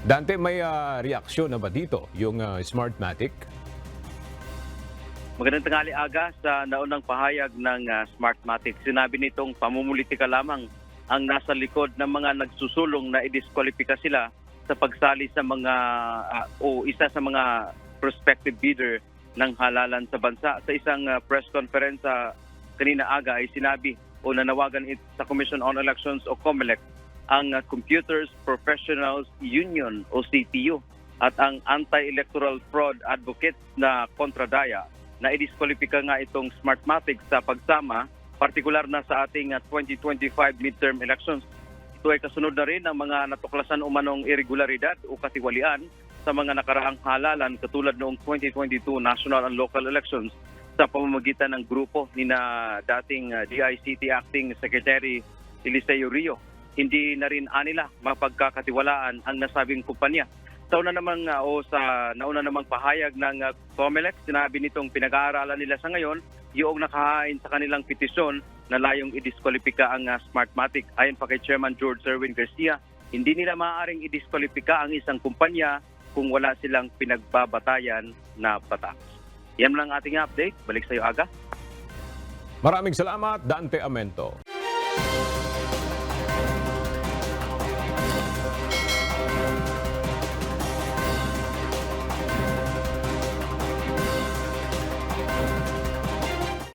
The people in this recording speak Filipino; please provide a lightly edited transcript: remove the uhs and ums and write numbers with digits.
Dante, may reaksyon na ba dito yung Smartmatic? Magandang tanghali aga sa naunang pahayag ng Smartmatic. Sinabi nitong pamumulitika lamang ang nasa likod ng mga nagsusulong na idiskwalipika sila sa pagsali sa mga o isa sa mga prospective bidder ng halalan sa bansa. Sa isang press conference kanina aga ay sinabi o nanawagan sa Commission on Elections o COMELEC ang Computers Professionals Union o CPU at ang Anti-Electoral Fraud Advocates na Kontradaya na idiskwalipika nga itong Smartmatic sa pagsama, partikular na sa ating 2025 midterm elections. Ito ay kasunod na rin ng mga natuklasan umanong irregularidad o katiwalian sa mga nakaraang halalan katulad noong 2022 national and local elections sa pamamagitan ng grupo ni na dating DICT Acting Secretary Eliseo Rio. Hindi na rin anila mapagkakatiwalaan ang nasabing kumpanya. Sa nauna namang pahayag ng COMELEC, sinabi nitong pinag-aaralan nila sa ngayon yung nakahain sa kanilang petisyon na layong idiskwalipika ang Smartmatic. Ayon pa kay Chairman George Erwin Garcia, hindi nila maaaring idiskwalipika ang isang kumpanya kung wala silang pinagbabatayan na batas. Yan lang ating update. Balik sa iyo, Aga. Maraming salamat, Dante Amento.